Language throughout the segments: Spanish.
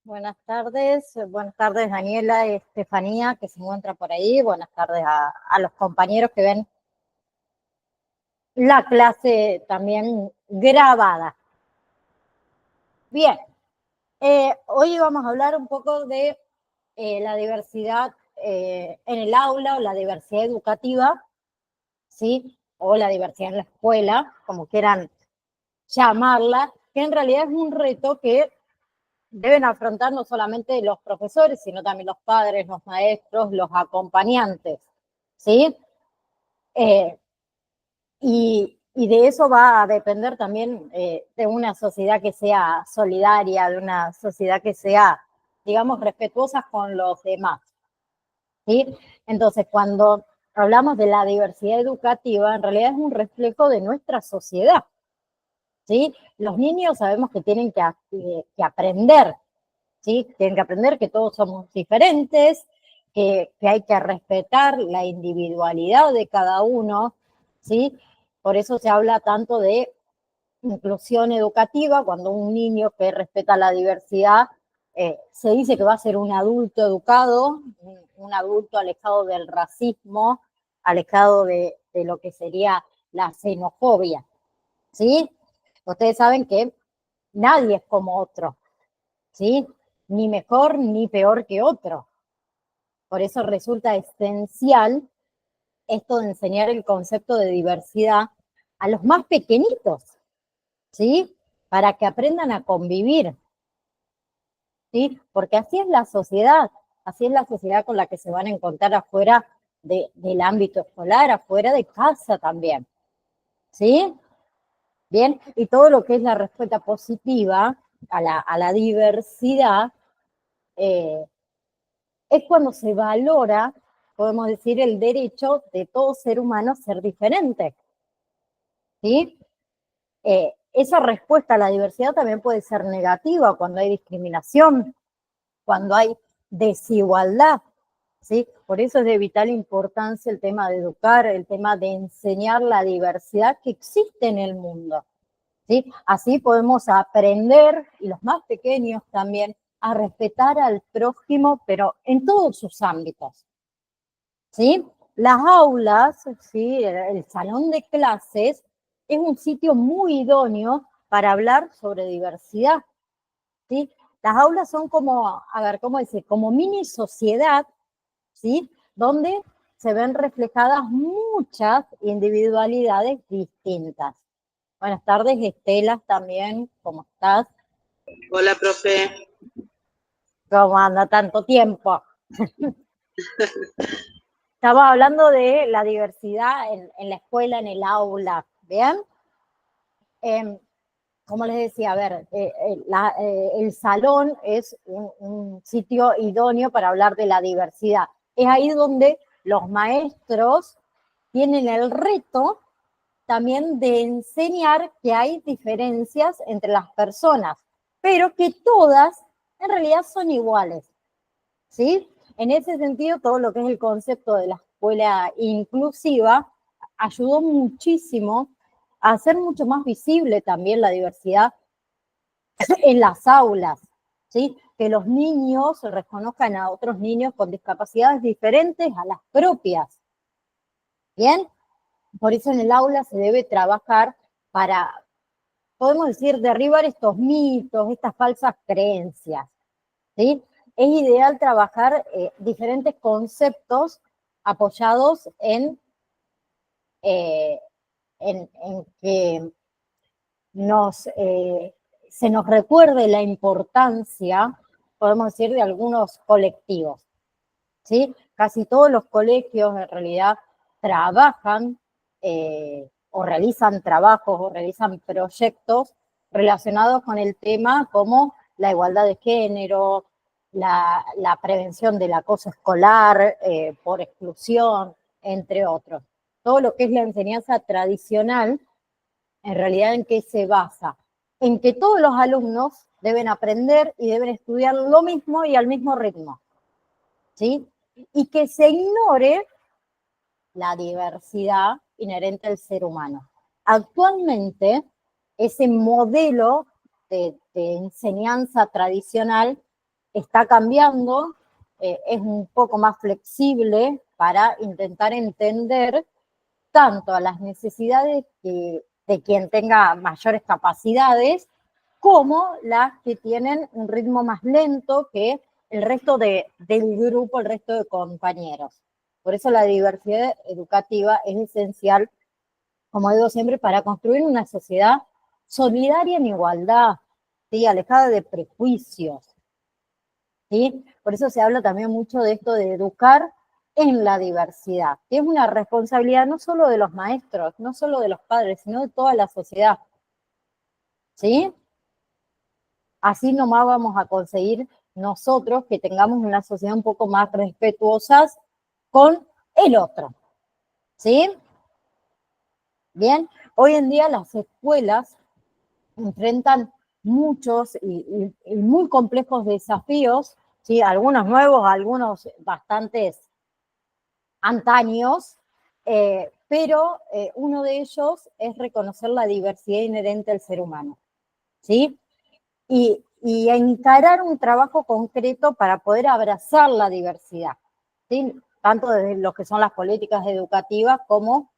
Buenas tardes Daniela, Estefanía, que se encuentra por ahí, buenas tardes a los compañeros que ven la clase también grabada. Bien, hoy vamos a hablar un poco de la diversidad en el aula o la diversidad educativa, ¿sí? O la diversidad en la escuela, como quieran llamarla, que en realidad es un reto que deben afrontar no solamente los profesores, sino también los padres, los maestros, los acompañantes, ¿sí? Eh, y de eso va a depender también de una sociedad que sea solidaria, de una sociedad que sea, digamos, respetuosa con los demás, ¿sí? Entonces, cuando hablamos de la diversidad educativa, en realidad es un reflejo de nuestra sociedad, ¿sí? Los niños sabemos que tienen que aprender, ¿sí? Tienen que aprender que todos somos diferentes, que hay que respetar la individualidad de cada uno, ¿sí? Por eso se habla tanto de inclusión educativa, cuando un niño que respeta la diversidad se dice que va a ser un adulto educado, un adulto alejado del racismo, alejado de lo que sería la xenofobia, ¿sí? Ustedes saben que nadie es como otro, ¿sí? Ni mejor ni peor que otro. Por eso resulta esencial esto de enseñar el concepto de diversidad a los más pequeñitos, ¿sí? Para que aprendan a convivir, ¿sí? Porque así es la sociedad con la que se van a encontrar afuera del ámbito escolar, afuera de casa también, ¿sí? Bien, y todo lo que es la respuesta positiva a la diversidad, eh, es cuando se valora, podemos decir, el derecho de todo ser humano a ser diferente, ¿sí? Esa respuesta a la diversidad también puede ser negativa cuando hay discriminación, cuando hay desigualdad, ¿sí? Por eso es de vital importancia el tema de educar, el tema de enseñar la diversidad que existe en el mundo, ¿sí? Así podemos aprender, y los más pequeños también, a respetar al prójimo, pero en todos sus ámbitos, ¿sí? Las aulas, ¿sí? El salón de clases, es un sitio muy idóneo para hablar sobre diversidad, ¿sí? Las aulas son como, a ver, ¿cómo decir? Como mini sociedad, ¿sí? Donde se ven reflejadas muchas individualidades distintas. Buenas tardes, Estela, también, ¿cómo estás? Hola, profe. ¿Cómo anda tanto tiempo? Estamos hablando de la diversidad en la escuela, en el aula, ¿bien? Como les decía, a ver, el salón es un sitio idóneo para hablar de la diversidad. Es ahí donde los maestros tienen el reto también de enseñar que hay diferencias entre las personas, pero que todas en realidad son iguales, ¿sí? En ese sentido, todo lo que es el concepto de la escuela inclusiva ayudó muchísimo a hacer mucho más visible también la diversidad en las aulas, ¿sí? Que los niños reconozcan a otros niños con discapacidades diferentes a las propias, ¿bien? Por eso en el aula se debe trabajar para, podemos decir, derribar estos mitos, estas falsas creencias, ¿sí? Es ideal trabajar diferentes conceptos apoyados eh, en que se nos recuerde la importancia, podemos decir, de algunos colectivos, ¿sí? Casi todos los colegios en realidad trabajan o realizan trabajos o realizan proyectos relacionados con el tema como la igualdad de género, la prevención del acoso escolar por exclusión, entre otros. Todo lo que es la enseñanza tradicional, en realidad, ¿en qué se basa? En que todos los alumnos deben aprender y deben estudiar lo mismo y al mismo ritmo, ¿sí? Y que se ignore la diversidad inherente al ser humano. Actualmente, ese modelo de enseñanza tradicional está cambiando, es un poco más flexible para intentar entender tanto a las necesidades de quien tenga mayores capacidades, como las que tienen un ritmo más lento que el resto del grupo, el resto de compañeros. Por eso la diversidad educativa es esencial, como digo siempre, para construir una sociedad solidaria en igualdad, ¿sí? Alejada de prejuicios, ¿sí? Por eso se habla también mucho de esto de educar en la diversidad, que es una responsabilidad no solo de los maestros, no solo de los padres, sino de toda la sociedad, ¿sí? Así nomás vamos a conseguir nosotros que tengamos una sociedad un poco más respetuosa con el otro, ¿sí? Bien, hoy en día las escuelas enfrentan muchos y muy complejos desafíos, ¿sí? Algunos nuevos, algunos bastantes antaños, pero uno de ellos es reconocer la diversidad inherente al ser humano, ¿sí? Y encarar un trabajo concreto para poder abrazar la diversidad, ¿sí? Tanto desde lo que son las políticas educativas como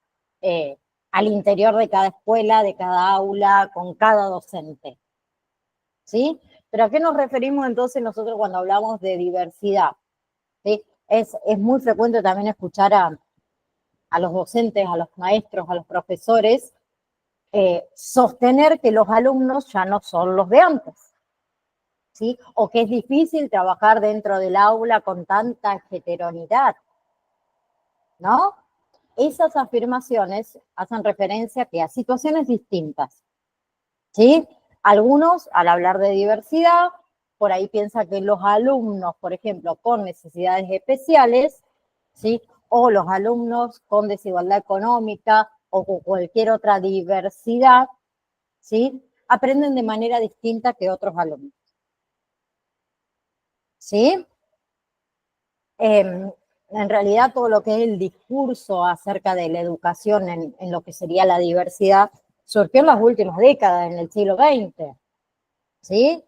al interior de cada escuela, de cada aula, con cada docente, ¿sí? Pero ¿a qué nos referimos entonces nosotros cuando hablamos de diversidad? ¿Sí? Es muy frecuente también escuchar a los docentes, a los maestros, a los profesores, sostener que los alumnos ya no son los de antes, ¿sí? O que es difícil trabajar dentro del aula con tanta heterogeneidad, ¿no? Esas afirmaciones hacen referencia a situaciones distintas, ¿sí? Algunos, al hablar de diversidad, por ahí piensan que los alumnos, por ejemplo, con necesidades especiales, ¿sí? O los alumnos con desigualdad económica o con cualquier otra diversidad, ¿sí? Aprenden de manera distinta que otros alumnos, ¿sí? En realidad todo lo que es el discurso acerca de la educación en lo que sería la diversidad surgió en las últimas décadas, en el siglo XX, ¿sí?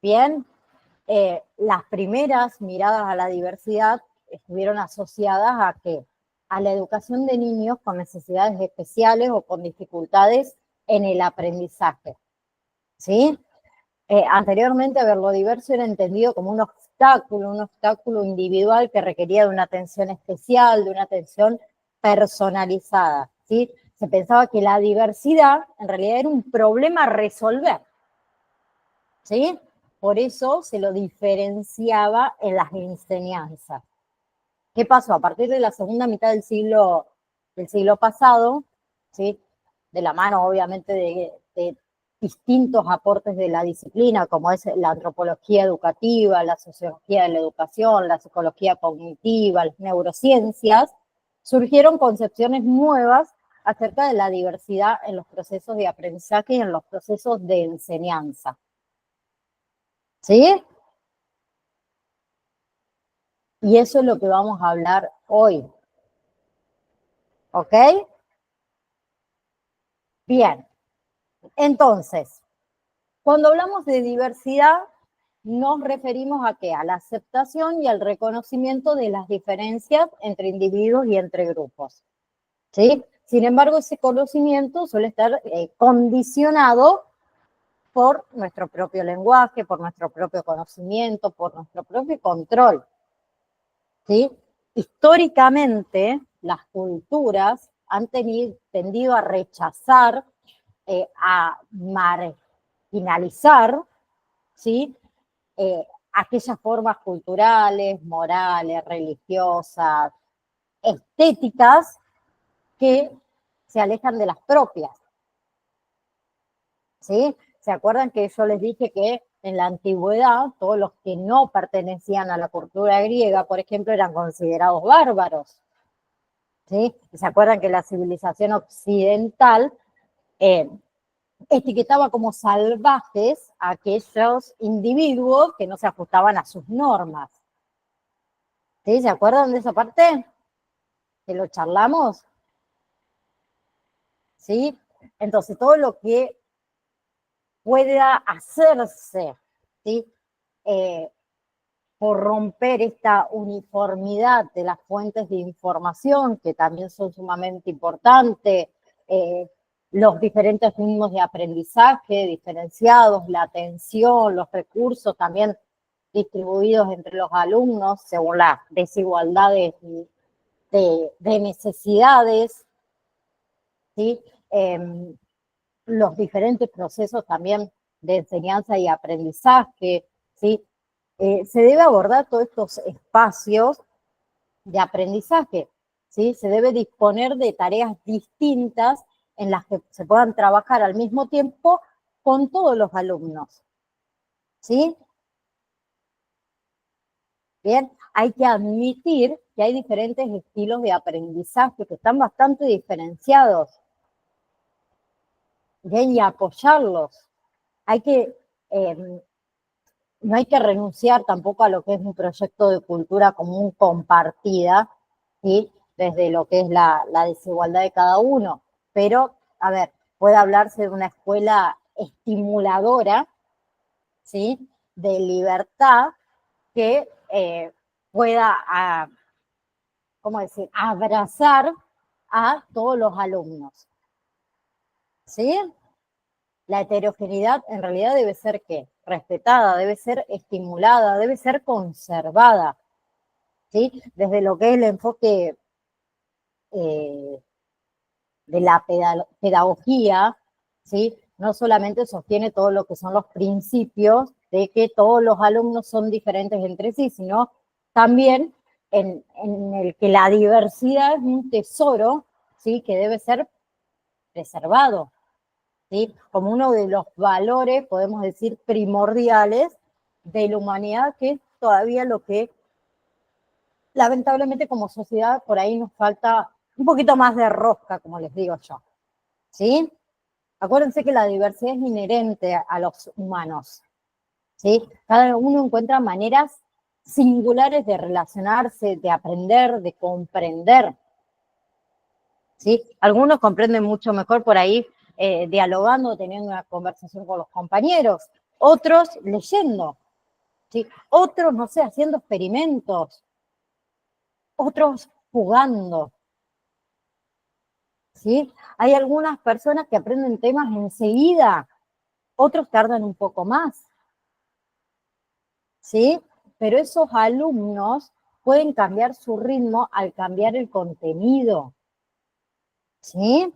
Bien, las primeras miradas a la diversidad estuvieron asociadas a ¿qué? A la educación de niños con necesidades especiales o con dificultades en el aprendizaje, ¿sí? Anteriormente, ver lo diverso era entendido como un obstáculo individual que requería de una atención especial, de una atención personalizada, ¿sí? Se pensaba que la diversidad en realidad era un problema a resolver, ¿sí? Por eso se lo diferenciaba en las enseñanzas. ¿Qué pasó? A partir de la segunda mitad del siglo pasado, ¿sí? De la mano obviamente de distintos aportes de la disciplina, como es la antropología educativa, la sociología de la educación, la psicología cognitiva, las neurociencias, surgieron concepciones nuevas acerca de la diversidad en los procesos de aprendizaje y en los procesos de enseñanza, ¿sí? Y eso es lo que vamos a hablar hoy, ¿ok? Bien, entonces, cuando hablamos de diversidad, nos referimos a ¿qué? A la aceptación y al reconocimiento de las diferencias entre individuos y entre grupos, ¿sí? Sin embargo, ese conocimiento suele estar condicionado por nuestro propio lenguaje, por nuestro propio conocimiento, por nuestro propio control, ¿sí? Históricamente, las culturas han tendido a rechazar, a marginalizar, ¿sí? Aquellas formas culturales, morales, religiosas, estéticas que se alejan de las propias, ¿sí? ¿Se acuerdan que yo les dije que en la antigüedad todos los que no pertenecían a la cultura griega, por ejemplo, eran considerados bárbaros, ¿sí? ¿Se acuerdan que la civilización occidental etiquetaba como salvajes a aquellos individuos que no se ajustaban a sus normas? ¿Sí? ¿Se acuerdan de esa parte? ¿Que lo charlamos? ¿Sí? Entonces, todo lo que pueda hacerse, ¿sí? por romper esta uniformidad de las fuentes de información, que también son sumamente importantes, los diferentes ritmos de aprendizaje diferenciados, la atención, los recursos también distribuidos entre los alumnos según las desigualdades de necesidades, ¿sí? Los diferentes procesos también de enseñanza y aprendizaje, ¿sí? Se debe abordar todos estos espacios de aprendizaje, ¿sí? Se debe disponer de tareas distintas en las que se puedan trabajar al mismo tiempo con todos los alumnos, ¿sí? Bien, hay que admitir que hay diferentes estilos de aprendizaje que están bastante diferenciados, bien, y apoyarlos. Hay que no hay que renunciar tampoco a lo que es un proyecto de cultura común compartida, ¿sí? Desde lo que es la desigualdad de cada uno. Pero, a ver, puede hablarse de una escuela estimuladora, ¿sí? De libertad que pueda, ¿cómo decir?, abrazar a todos los alumnos, ¿sí? La heterogeneidad en realidad debe ser, ¿qué? Respetada, debe ser estimulada, debe ser conservada, ¿sí? Desde lo que es el enfoque de la pedagogía, ¿sí? No solamente sostiene todo lo que son los principios de que todos los alumnos son diferentes entre sí, sino también en el que la diversidad es un tesoro, ¿sí? Que debe ser preservado, ¿sí? Como uno de los valores, podemos decir, primordiales de la humanidad, que es todavía lo que lamentablemente como sociedad por ahí nos falta un poquito más de rosca, como les digo yo, ¿sí? Acuérdense que la diversidad es inherente a los humanos, ¿sí? Cada uno encuentra maneras singulares de relacionarse, de aprender, de comprender, ¿sí? Algunos comprenden mucho mejor por ahí dialogando, teniendo una conversación con los compañeros, otros leyendo, ¿sí? Otros, no sé, haciendo experimentos, otros jugando, ¿sí? Hay algunas personas que aprenden temas enseguida, otros tardan un poco más, ¿sí? Pero esos alumnos pueden cambiar su ritmo al cambiar el contenido, ¿sí?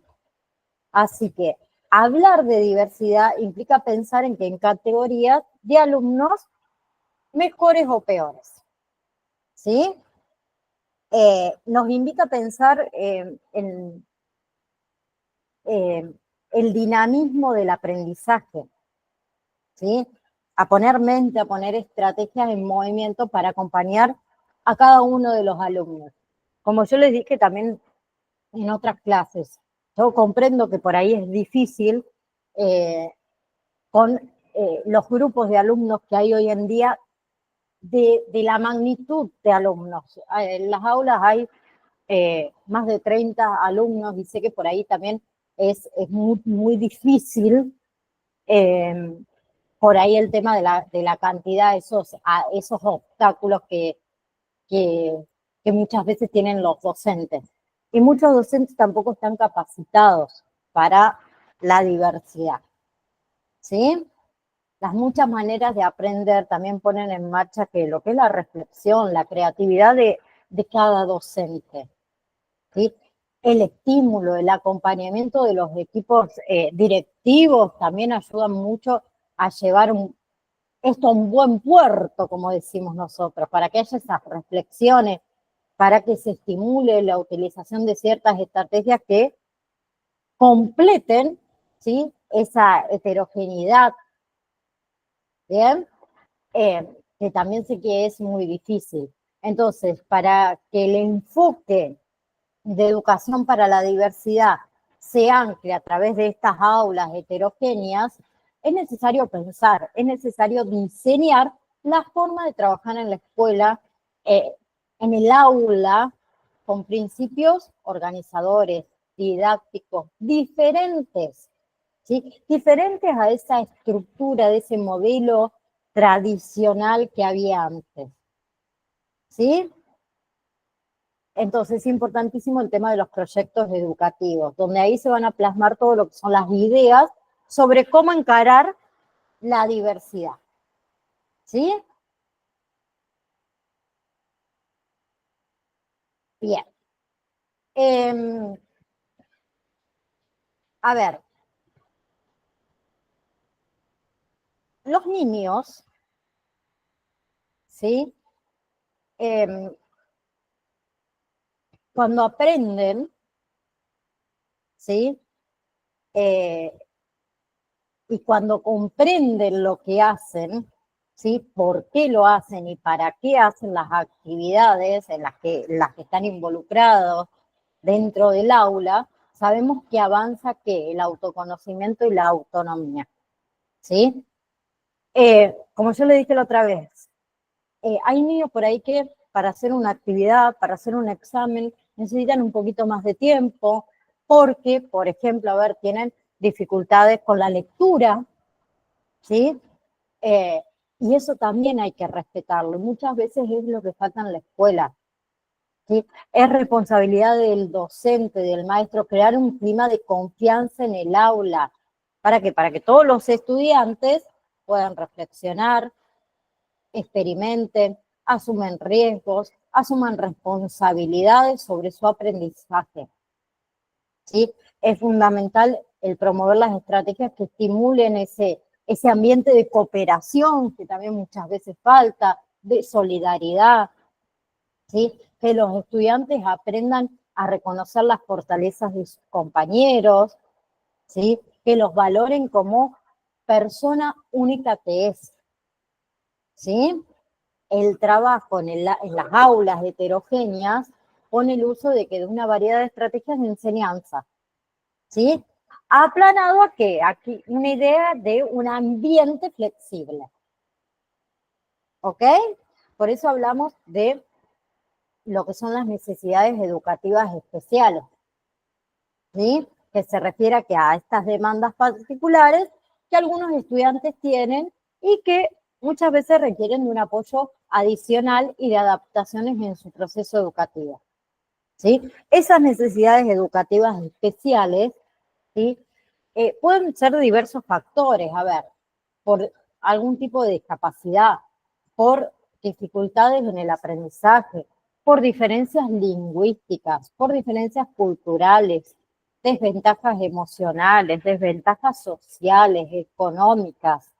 Así que hablar de diversidad implica pensar en categorías de alumnos mejores o peores, ¿sí? Nos invita a pensar en el dinamismo del aprendizaje, ¿sí? A poner mente, a poner estrategias en movimiento para acompañar a cada uno de los alumnos. Como yo les dije también en otras clases, yo comprendo que por ahí es difícil con los grupos de alumnos que hay hoy en día, de la magnitud de alumnos. En las aulas hay más de 30 alumnos y sé que por ahí también es muy, muy difícil por ahí el tema de la cantidad, esos obstáculos que muchas veces tienen los docentes. Y muchos docentes tampoco están capacitados para la diversidad, ¿sí? Las muchas maneras de aprender también ponen en marcha que lo que es la reflexión, la creatividad de cada docente, ¿sí? El estímulo, el acompañamiento de los equipos directivos también ayudan mucho a llevar esto a un buen puerto, como decimos nosotros, para que haya esas reflexiones, para que se estimule la utilización de ciertas estrategias que completen, ¿sí?, esa heterogeneidad, ¿bien? Que también sé que es muy difícil. Entonces, para que el enfoque de educación para la diversidad se ancle a través de estas aulas heterogéneas, es necesario pensar, es necesario diseñar la forma de trabajar en la escuela, en el aula, con principios organizadores, didácticos, diferentes, ¿sí? Diferentes a esa estructura, de ese modelo tradicional que había antes. ¿Sí? Entonces es importantísimo el tema de los proyectos educativos, donde ahí se van a plasmar todo lo que son las ideas sobre cómo encarar la diversidad. ¿Sí? Bien. A ver, los niños, ¿sí? Cuando aprenden, ¿sí? Y cuando comprenden lo que hacen, ¿sí? Por qué lo hacen y para qué hacen las actividades en las que están involucrados dentro del aula, sabemos que avanza ¿qué? El autoconocimiento y la autonomía, ¿sí? Como yo le dije la otra vez, hay niños por ahí que para hacer una actividad, para hacer un examen, necesitan un poquito más de tiempo, porque, por ejemplo, a ver, tienen dificultades con la lectura, ¿sí? Y eso también hay que respetarlo. Muchas veces es lo que falta en la escuela, ¿sí? Es responsabilidad del docente, del maestro, crear un clima de confianza en el aula. ¿Para qué? Para que todos los estudiantes puedan reflexionar, experimenten, asumen riesgos, asuman responsabilidades sobre su aprendizaje. ¿Sí? Es fundamental el promover las estrategias que estimulen ese ambiente de cooperación que también muchas veces falta, de solidaridad, ¿sí? Que los estudiantes aprendan a reconocer las fortalezas de sus compañeros, ¿sí? Que los valoren como persona única que es, ¿sí? El trabajo en las aulas heterogéneas pone el uso de una variedad de estrategias de enseñanza, ¿sí? Aplanado a qué? Aquí una idea de un ambiente flexible, ¿ok? Por eso hablamos de lo que son las necesidades educativas especiales, ¿sí? Que se refiere a estas demandas particulares que algunos estudiantes tienen y que muchas veces requieren de un apoyo adicional y de adaptaciones en su proceso educativo, ¿sí? Esas necesidades educativas especiales, ¿sí? Pueden ser de diversos factores, a ver, por algún tipo de discapacidad, por dificultades en el aprendizaje, por diferencias lingüísticas, por diferencias culturales, desventajas emocionales, desventajas sociales, económicas,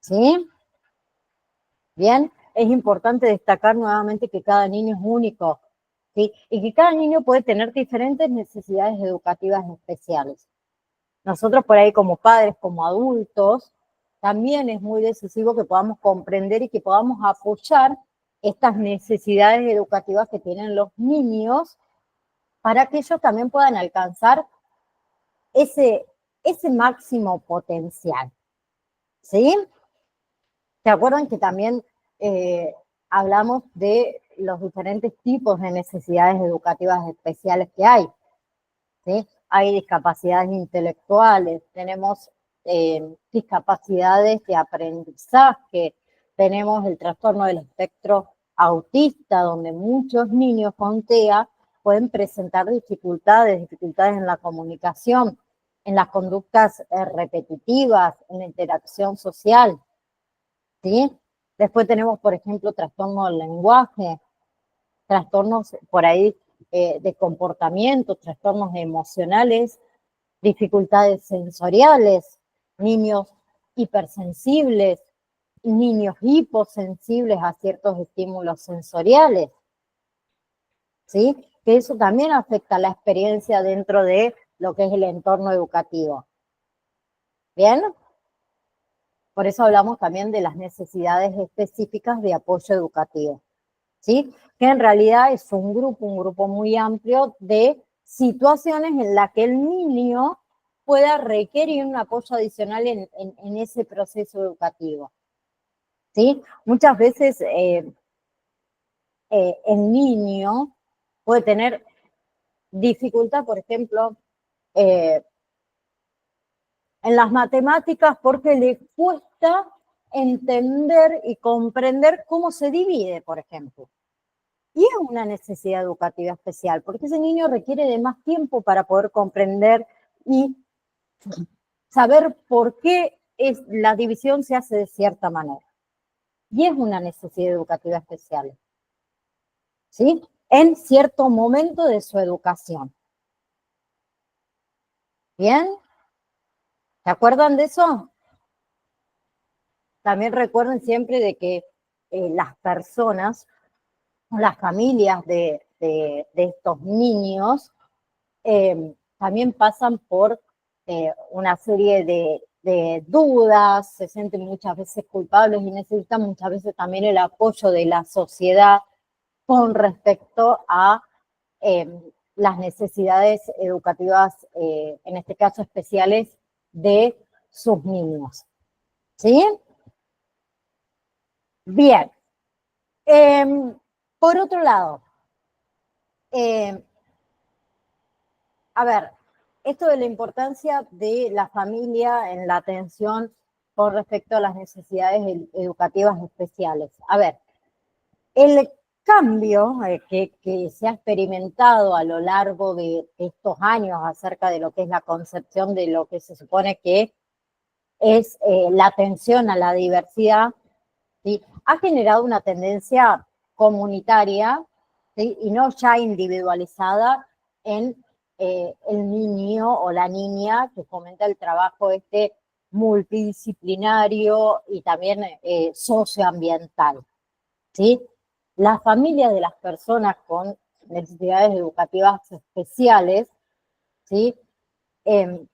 ¿sí? Bien, es importante destacar nuevamente que cada niño es único, ¿sí? Y que cada niño puede tener diferentes necesidades educativas especiales. Nosotros por ahí como padres, como adultos, también es muy decisivo que podamos comprender y que podamos apoyar estas necesidades educativas que tienen los niños para que ellos también puedan alcanzar ese máximo potencial, ¿sí? ¿Se acuerdan que también hablamos de los diferentes tipos de necesidades educativas especiales que hay? ¿Sí? Hay discapacidades intelectuales, tenemos discapacidades de aprendizaje, tenemos el trastorno del espectro autista, donde muchos niños con TEA pueden presentar dificultades en la comunicación, en las conductas repetitivas, en la interacción social, ¿sí? Después tenemos, por ejemplo, trastorno del lenguaje, trastornos por ahí de comportamiento, trastornos emocionales, dificultades sensoriales, niños hipersensibles, niños hiposensibles a ciertos estímulos sensoriales, ¿sí? Que eso también afecta la experiencia dentro de lo que es el entorno educativo. ¿Bien? Por eso hablamos también de las necesidades específicas de apoyo educativo, ¿sí? Que en realidad es un grupo muy amplio de situaciones en las que el niño pueda requerir un apoyo adicional en ese proceso educativo, ¿sí? Muchas veces el niño puede tener dificultad, por ejemplo, en las matemáticas porque le cuesta entender y comprender cómo se divide, por ejemplo. Y es una necesidad educativa especial, porque ese niño requiere de más tiempo para poder comprender y saber por qué la división se hace de cierta manera. Y es una necesidad educativa especial, ¿sí? En cierto momento de su educación. ¿Bien? ¿Se acuerdan de eso? También recuerden siempre de que las personas, las familias de estos niños, también pasan por una serie de dudas, se sienten muchas veces culpables y necesitan muchas veces también el apoyo de la sociedad con respecto a las necesidades educativas, en este caso especiales, de sus niños. ¿Sí? Bien. Por otro lado, a ver, esto de la importancia de la familia en la atención con respecto a las necesidades educativas especiales. A ver, el cambio que se ha experimentado a lo largo de estos años acerca de lo que es la concepción de lo que se supone que es la atención a la diversidad, ¿sí? Ha generado una tendencia comunitaria, ¿sí? Y no ya individualizada en el niño o la niña que fomenta el trabajo multidisciplinario y también socioambiental, ¿sí? La familia de las personas con necesidades educativas especiales, ¿sí? Eh,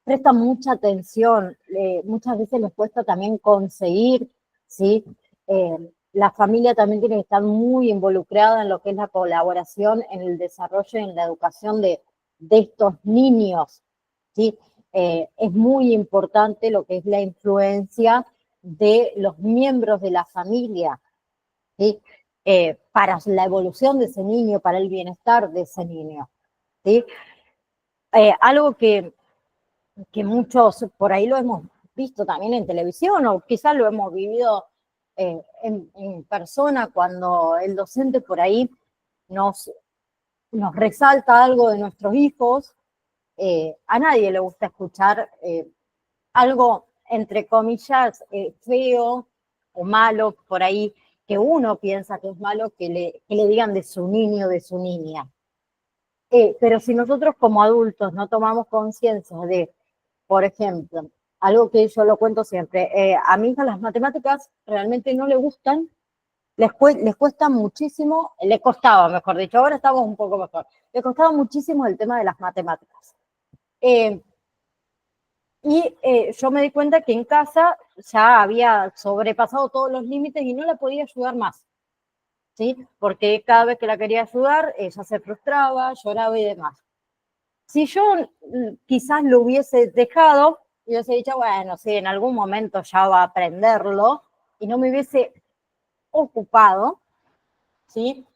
Presta mucha atención, muchas veces les cuesta también conseguir, ¿sí? La familia también tiene que estar muy involucrada en lo que es la colaboración en el desarrollo y en la educación de estos niños, ¿sí? Es muy importante lo que es la influencia de los miembros de la familia, ¿sí? Para la evolución de ese niño, para el bienestar de ese niño, ¿sí? Algo que muchos por ahí lo hemos visto también en televisión o quizás lo hemos vivido en persona cuando el docente por ahí nos resalta algo de nuestros hijos. A nadie le gusta escuchar algo, entre comillas, feo o malo por ahí, que uno piensa que es malo que le digan de su niño o de su niña. Pero si nosotros como adultos no tomamos conciencia de, por ejemplo, algo que yo lo cuento siempre, a mi hija las matemáticas realmente no le gustan, les cuesta muchísimo, le costaba, mejor dicho, ahora estamos un poco mejor, le costaba muchísimo el tema de las matemáticas. Yo me di cuenta que en casa ya había sobrepasado todos los límites y no la podía ayudar más, ¿sí? Porque cada vez que la quería ayudar, ella se frustraba, lloraba y demás. Si yo quizás lo hubiese dejado, y hubiese dicho, bueno, sí, en algún momento ya va a aprenderlo, y no me hubiese ocupado, ¿sí?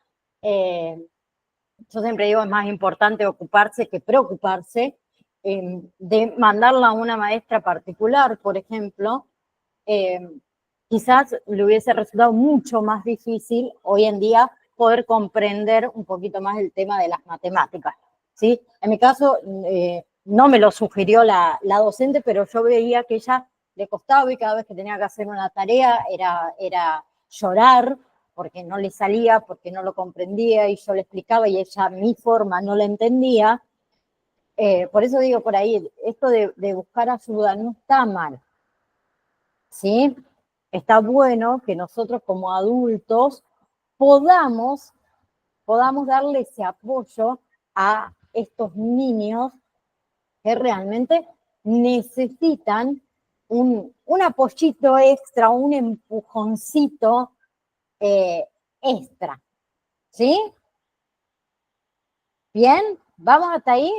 Yo siempre digo, es más importante ocuparse que preocuparse, de mandarla a una maestra particular, por ejemplo, quizás le hubiese resultado mucho más difícil hoy en día poder comprender un poquito más el tema de las matemáticas, ¿sí? En mi caso, no me lo sugirió la docente, pero yo veía que ella le costaba y cada vez que tenía que hacer una tarea era llorar porque no le salía, porque no lo comprendía y yo le explicaba y ella a mi forma no la entendía. Por eso digo por ahí, esto de buscar ayuda no está mal, ¿sí? Está bueno que nosotros como adultos podamos darle ese apoyo a estos niños que realmente necesitan un apoyito extra, un empujoncito extra, ¿sí? Bien, ¿vamos hasta ahí?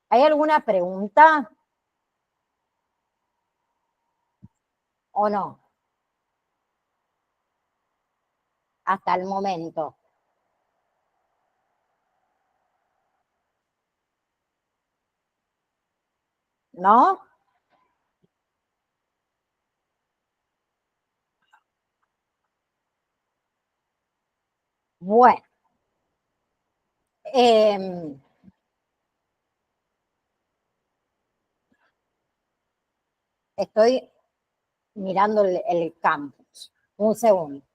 ¿Hay alguna pregunta o no? Hasta el momento, ¿no? Bueno. Eh, estoy mirando el campus. Un segundo.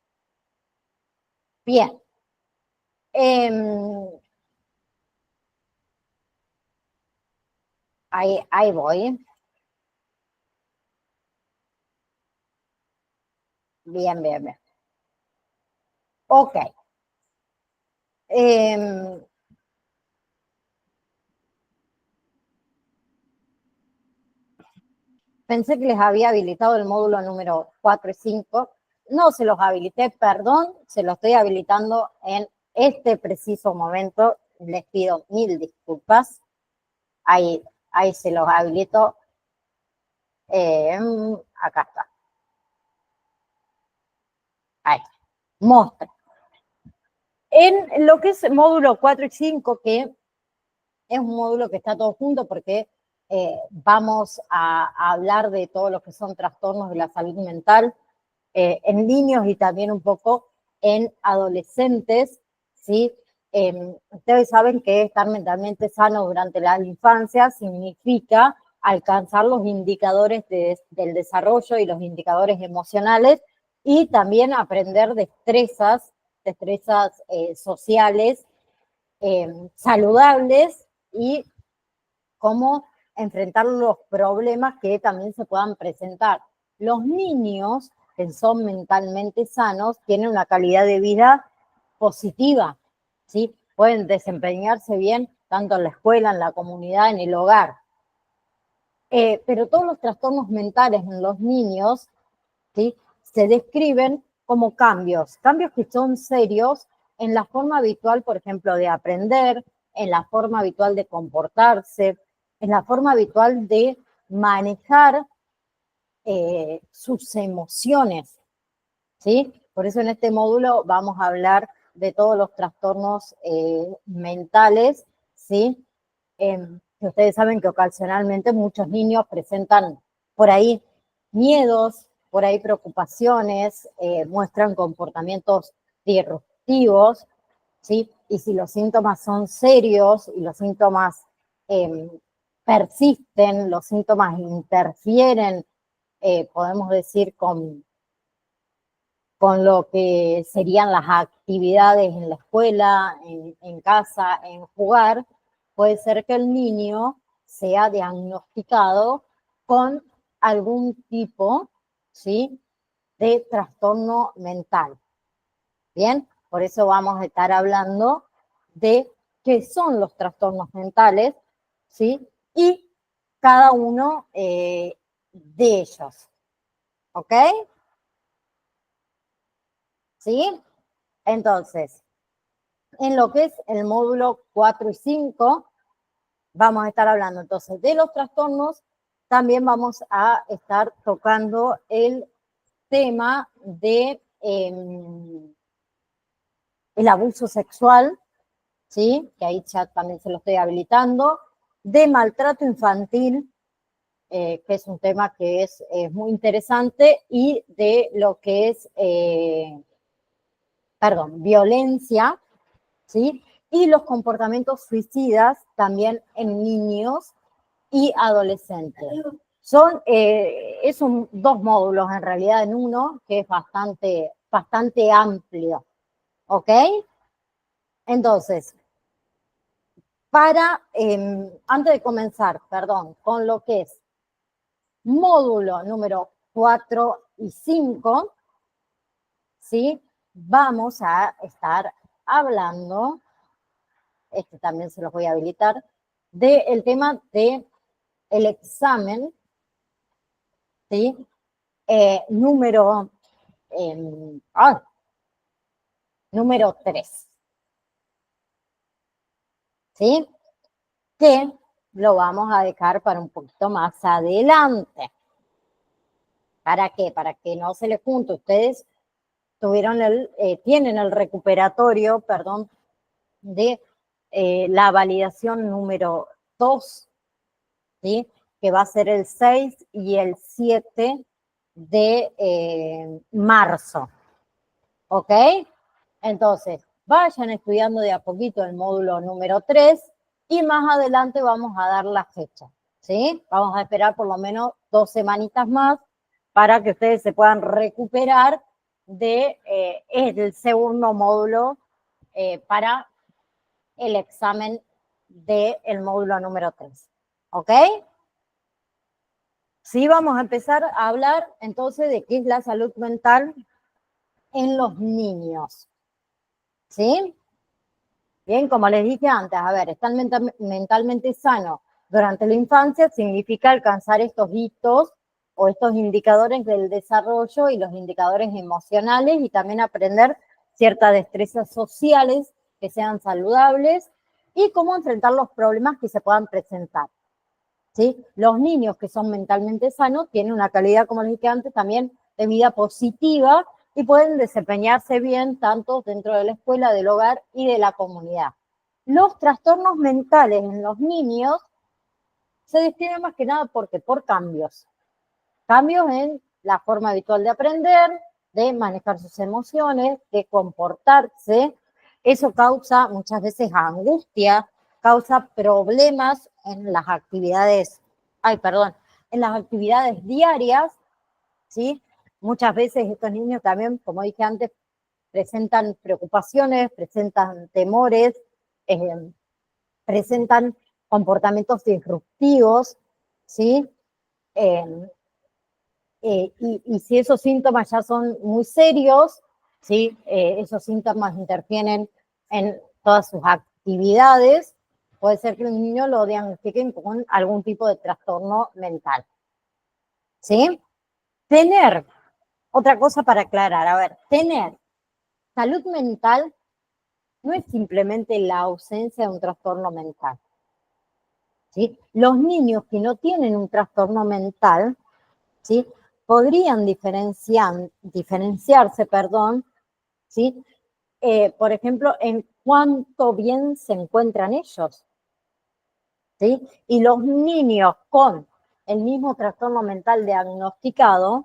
Bien. Ahí voy. Bien, bien, bien. Ok. Pensé que les había habilitado el módulo número 4 y 5. No se los habilité, perdón, se los estoy habilitando en este preciso momento. Les pido mil disculpas. Ahí se los habilito. Acá está. Ahí. Muestra. En lo que es el módulo 4 y 5, que es un módulo que está todo junto porque vamos a hablar de todo lo que son trastornos de la salud mental en niños y también un poco en adolescentes, ¿sí? Ustedes saben que estar mentalmente sano durante la infancia significa alcanzar los indicadores del desarrollo y los indicadores emocionales y también aprender destrezas sociales saludables y cómo enfrentar los problemas que también se puedan presentar. Los niños que son mentalmente sanos tienen una calidad de vida positiva, ¿sí? Pueden desempeñarse bien tanto en la escuela, en la comunidad, en el hogar. Pero todos los trastornos mentales en los niños, ¿sí?, se describen como cambios que son serios en la forma habitual, por ejemplo, de aprender, en la forma habitual de comportarse, en la forma habitual de manejar sus emociones, ¿sí? Por eso en este módulo vamos a hablar de todos los trastornos mentales, ¿sí? Que ustedes saben que ocasionalmente muchos niños presentan por ahí miedos, por ahí preocupaciones, muestran comportamientos disruptivos, ¿sí? Y si los síntomas son serios y los síntomas persisten, los síntomas interfieren, podemos decir, con lo que serían las actividades en la escuela, en casa, en jugar, puede ser que el niño sea diagnosticado con algún tipo, ¿sí?, de trastorno mental. Bien, por eso vamos a estar hablando de qué son los trastornos mentales, ¿sí?, y cada uno de ellos. ¿Ok? ¿Sí? Entonces, en lo que es el módulo 4 y 5, vamos a estar hablando entonces de los trastornos, también vamos a estar tocando el tema de el abuso sexual, ¿sí?, que ahí ya también se lo estoy habilitando, de maltrato infantil, que es un tema que es muy interesante, y de lo que es, violencia, ¿sí?, y los comportamientos suicidas también en niños y adolescentes. Son dos módulos en realidad en uno, que es bastante amplio, ¿ok? Entonces, antes de comenzar, con lo que es módulo número 4 y 5, ¿sí?, vamos a estar hablando, también se los voy a habilitar, del tema del examen, ¿sí?, número 3, ¿sí?, que lo vamos a dejar para un poquito más adelante. ¿Para qué? Para que no se les junte. Ustedes tienen el recuperatorio, de la validación número 2, ¿sí?, que va a ser el 6 y el 7 de marzo. ¿Ok? Entonces, vayan estudiando de a poquito el módulo número 3 y más adelante vamos a dar la fecha, ¿sí? Vamos a esperar por lo menos 2 semanitas más para que ustedes se puedan recuperar del segundo módulo para el examen del módulo número 3, ¿ok? Sí, vamos a empezar a hablar entonces de qué es la salud mental en los niños, ¿sí? Bien, como les dije antes, a ver, estar mentalmente sano durante la infancia significa alcanzar estos hitos o estos indicadores del desarrollo y los indicadores emocionales y también aprender ciertas destrezas sociales que sean saludables y cómo enfrentar los problemas que se puedan presentar, ¿sí? Los niños que son mentalmente sanos tienen una calidad, como les dije antes, también de vida positiva y pueden desempeñarse bien tanto dentro de la escuela, del hogar y de la comunidad. Los trastornos mentales en los niños se describen más que nada por cambios. Cambios en la forma habitual de aprender, de manejar sus emociones, de comportarse. Eso causa muchas veces angustia, causa problemas en las actividades, en las actividades diarias, ¿sí? Muchas veces estos niños también, como dije antes, presentan preocupaciones, presentan temores, presentan comportamientos disruptivos, ¿sí? Y si esos síntomas ya son muy serios, ¿sí? Esos síntomas interfieren en todas sus actividades, puede ser que un niño lo diagnostiquen con algún tipo de trastorno mental, ¿sí? Tener, otra cosa para aclarar, a ver, tener salud mental no es simplemente la ausencia de un trastorno mental, ¿sí? Los niños que no tienen un trastorno mental, ¿sí? Podrían diferenciarse, ¿sí? Por ejemplo, en cuánto bien se encuentran ellos, ¿sí? Y los niños con el mismo trastorno mental diagnosticado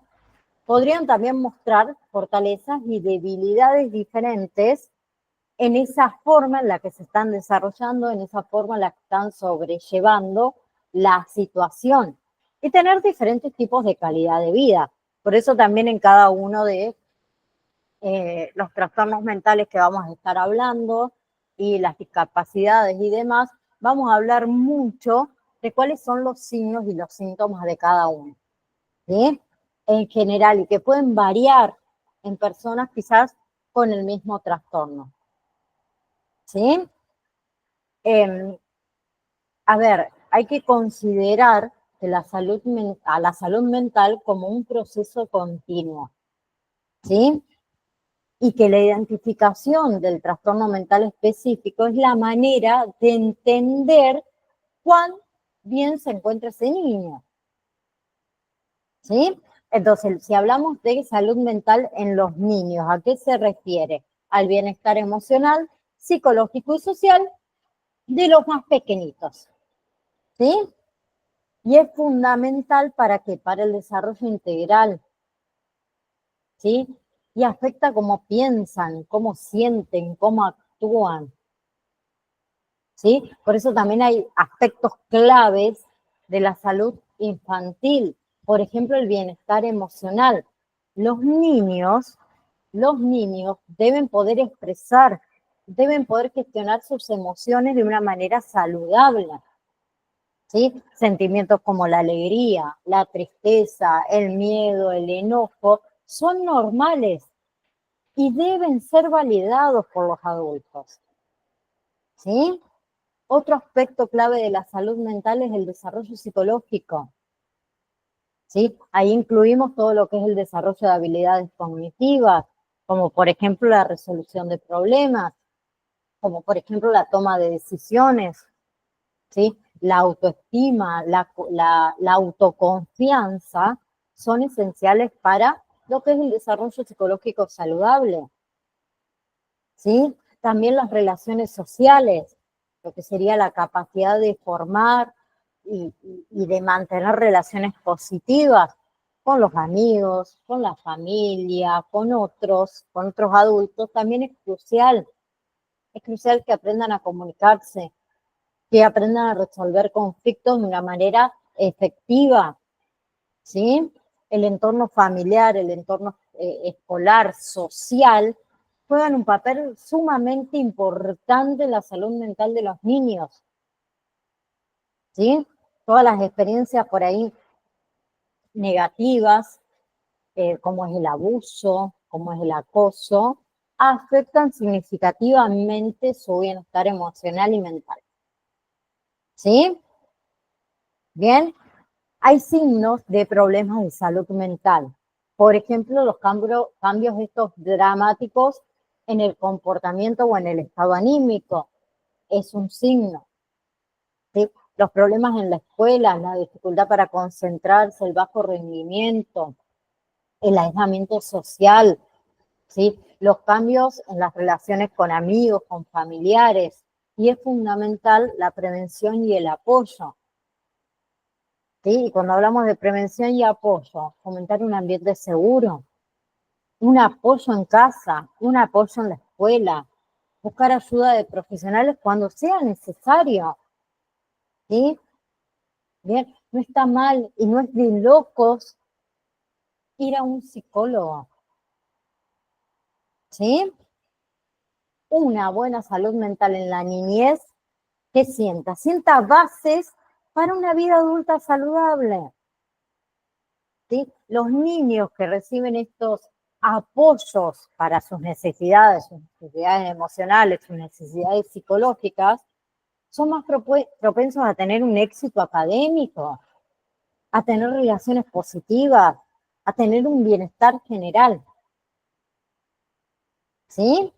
podrían también mostrar fortalezas y debilidades diferentes en esa forma en la que se están desarrollando, en esa forma en la que están sobrellevando la situación y tener diferentes tipos de calidad de vida. Por eso también en cada uno de los trastornos mentales que vamos a estar hablando y las discapacidades y demás, vamos a hablar mucho de cuáles son los signos y los síntomas de cada uno, ¿sí? En general, y que pueden variar en personas quizás con el mismo trastorno, ¿sí? A ver, hay que considerar que a la salud mental como un proceso continuo, ¿sí? Y que la identificación del trastorno mental específico es la manera de entender cuán bien se encuentra ese niño, ¿sí? Entonces, si hablamos de salud mental en los niños, ¿a qué se refiere? Al bienestar emocional, psicológico y social de los más pequeñitos, ¿sí? Y es fundamental para el desarrollo integral, ¿sí? Y afecta cómo piensan, cómo sienten, cómo actúan, ¿sí? Por eso también hay aspectos claves de la salud infantil. Por ejemplo, el bienestar emocional. Los niños deben poder expresar, deben poder gestionar sus emociones de una manera saludable, ¿sí? Sentimientos como la alegría, la tristeza, el miedo, el enojo, son normales y deben ser validados por los adultos, ¿sí? Otro aspecto clave de la salud mental es el desarrollo psicológico, ¿sí? Ahí incluimos todo lo que es el desarrollo de habilidades cognitivas, como por ejemplo la resolución de problemas, como por ejemplo la toma de decisiones, ¿sí? La autoestima, la autoconfianza son esenciales para lo que es el desarrollo psicológico saludable, ¿sí? También las relaciones sociales, lo que sería la capacidad de formar y de mantener relaciones positivas con los amigos, con la familia, con otros adultos, también es crucial, Es crucial que aprendan a comunicarse, que aprendan a resolver conflictos de una manera efectiva, ¿sí? El entorno familiar, el entorno escolar, social, juegan un papel sumamente importante en la salud mental de los niños, ¿sí? Todas las experiencias por ahí negativas, como es el abuso, como es el acoso, afectan significativamente su bienestar emocional y mental. ¿Sí? Bien, hay signos de problemas de salud mental. Por ejemplo, los cambios estos dramáticos en el comportamiento o en el estado anímico es un signo. ¿Sí? Los problemas en la escuela, la dificultad para concentrarse, el bajo rendimiento, el aislamiento social, ¿sí? Los cambios en las relaciones con amigos, con familiares, y es fundamental la prevención y el apoyo. ¿Sí? Y cuando hablamos de prevención y apoyo, fomentar un ambiente seguro, un apoyo en casa, un apoyo en la escuela, buscar ayuda de profesionales cuando sea necesario. ¿Sí? Bien, no está mal y no es de locos ir a un psicólogo. ¿Sí? Una buena salud mental en la niñez, ¿qué sienta? Sienta bases para una vida adulta saludable. ¿Sí? Los niños que reciben estos apoyos para sus necesidades emocionales, sus necesidades psicológicas, son más propensos a tener un éxito académico, a tener relaciones positivas, a tener un bienestar general. ¿Sí?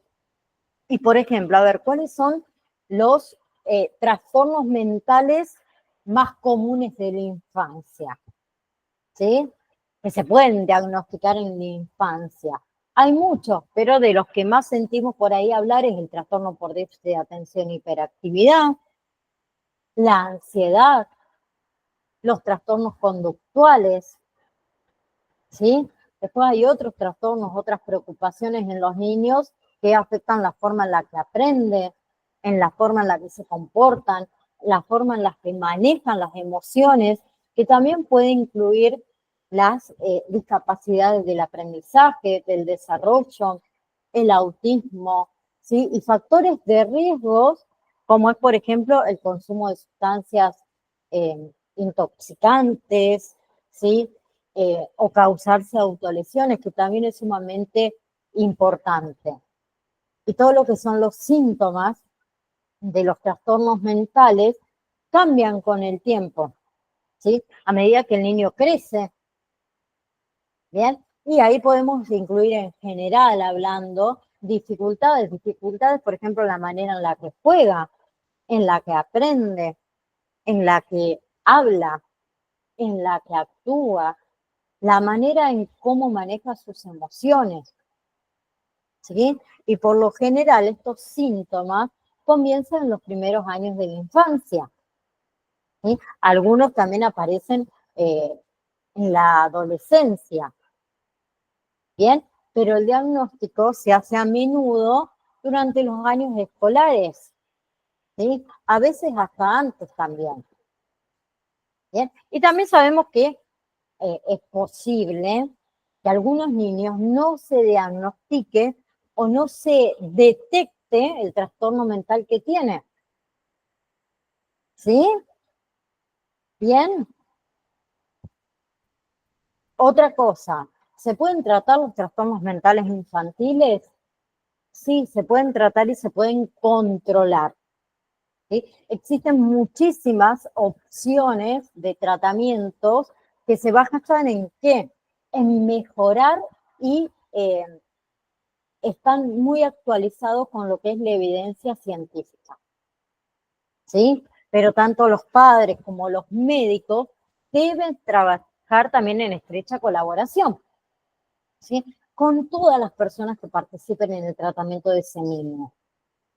Y por ejemplo, a ver, ¿cuáles son los trastornos mentales más comunes de la infancia? ¿Sí? Que se pueden diagnosticar en la infancia. Hay muchos, pero de los que más sentimos por ahí hablar es el trastorno por déficit de atención e hiperactividad, la ansiedad, los trastornos conductuales, ¿sí? Después hay otros trastornos, otras preocupaciones en los niños que afectan la forma en la que aprenden, en la forma en la que se comportan, la forma en la que manejan las emociones, que también puede incluir las discapacidades del aprendizaje, del desarrollo, el autismo, ¿sí? Y factores de riesgos, como es, por ejemplo, el consumo de sustancias intoxicantes, ¿sí? O causarse autolesiones, que también es sumamente importante. Y todo lo que son los síntomas de los trastornos mentales cambian con el tiempo, ¿sí? A medida que el niño crece, ¿bien? Y ahí podemos incluir en general, hablando, dificultades, por ejemplo, la manera en la que juega, en la que aprende, en la que habla, en la que actúa, la manera en cómo maneja sus emociones, ¿sí? Y por lo general estos síntomas comienzan en los primeros años de la infancia, ¿sí? Algunos también aparecen en la adolescencia, ¿bien? Pero el diagnóstico se hace a menudo durante los años escolares, ¿sí? A veces hasta antes también, ¿bien? Y también sabemos que es posible que algunos niños no se diagnostique o no se detecte el trastorno mental que tiene. ¿Sí? Bien. Otra cosa, ¿se pueden tratar los trastornos mentales infantiles? Sí, se pueden tratar y se pueden controlar. ¿Sí? Existen muchísimas opciones de tratamientos que se basan en qué? En mejorar y están muy actualizados con lo que es la evidencia científica, ¿sí? Pero tanto los padres como los médicos deben trabajar también en estrecha colaboración, ¿sí? Con todas las personas que participen en el tratamiento de ese niño,